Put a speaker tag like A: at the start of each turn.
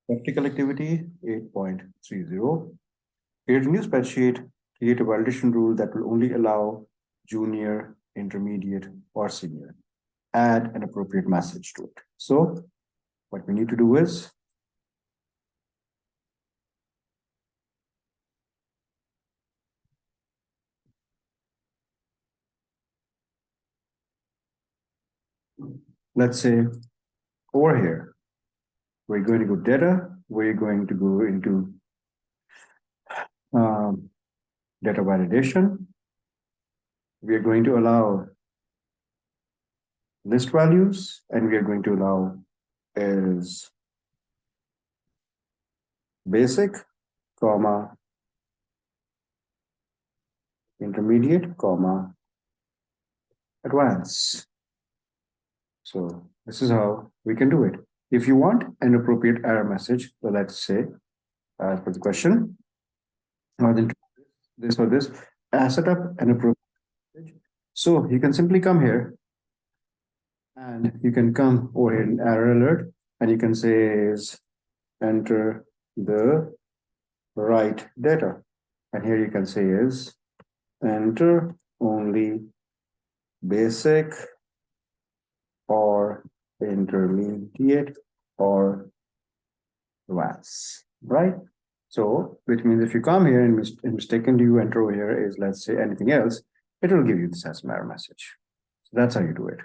A: Practical activity 8.30. Create a new spreadsheet, create a validation rule that will only allow junior, intermediate, or senior. Add an appropriate message to it. So what we need to do is let's say over here, we're going to go data, we're going to go into data validation. We are going to allow list values, and we are going to allow is basic, comma, intermediate, comma, advanced. So this is how we can do it. If you want an appropriate error message, so let's say, as per the question, more than this or this, set up an appropriate message. So you can simply come here and you can come over here in error alert, and you can say is enter the right data. And here you can say is enter only basic or intermediate or advanced, right? So, which means if you come here and mistakenly you enter over here is, let's say, anything else, it will give you this as an error message. So that's how you do it.